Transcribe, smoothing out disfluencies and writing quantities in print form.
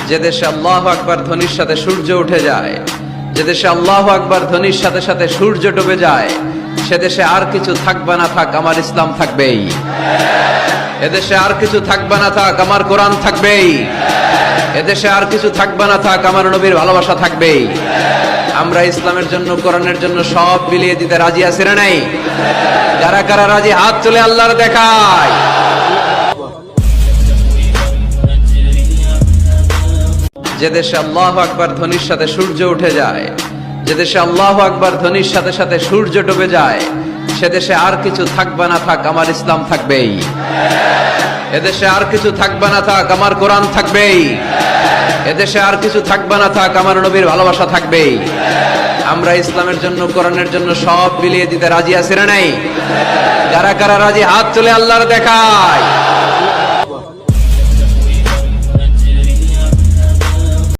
যে দেশে আল্লাহু আকবার ধ্বনির সাথে সূর্য উঠে যায়, যে দেশে আল্লাহু আকবার ধ্বনির সাথে সাথে সূর্য ডুবে যায়, সে দেশে আর কিছু থাকবে না থাক, আমার ইসলাম থাকবেই। এদেশে আর কিছু থাকবে না থাক, আমার কোরআন থাকবেই। এদেশে আর কিছু থাকবে না থাক, আমার নবীর ভালোবাসা থাকবেই। আমরা ইসলামের জন্য, কোরআনের জন্য সব বিলিয়ে দিতে রাজি আছি না নাই? যারা কারা রাজি হাত তুলে আল্লাহর দেখায়। যে দেশে আল্লাহু আকবার ধ্বনির সাথে সূর্য উঠে যায়, যে দেশে আল্লাহু আকবার ধ্বনির সাথে সাথে সূর্য ডুবে যায়, সে দেশে আর কিছু থাকবে না থাক, আমার ইসলাম থাকবেই। এদেশে আর কিছু থাকবে না থাক, আমার কোরআন থাকবেই। এদেশে আর কিছু থাকবে না থাক, আমার নবীর ভালোবাসা থাকবেই। আমরা ইসলামের জন্য, কোরআনের জন্য সব বিলিয়ে দিতে রাজি আছি না নাই? যারা কারা রাজি হাত তুলে আল্লাহর দেখায়।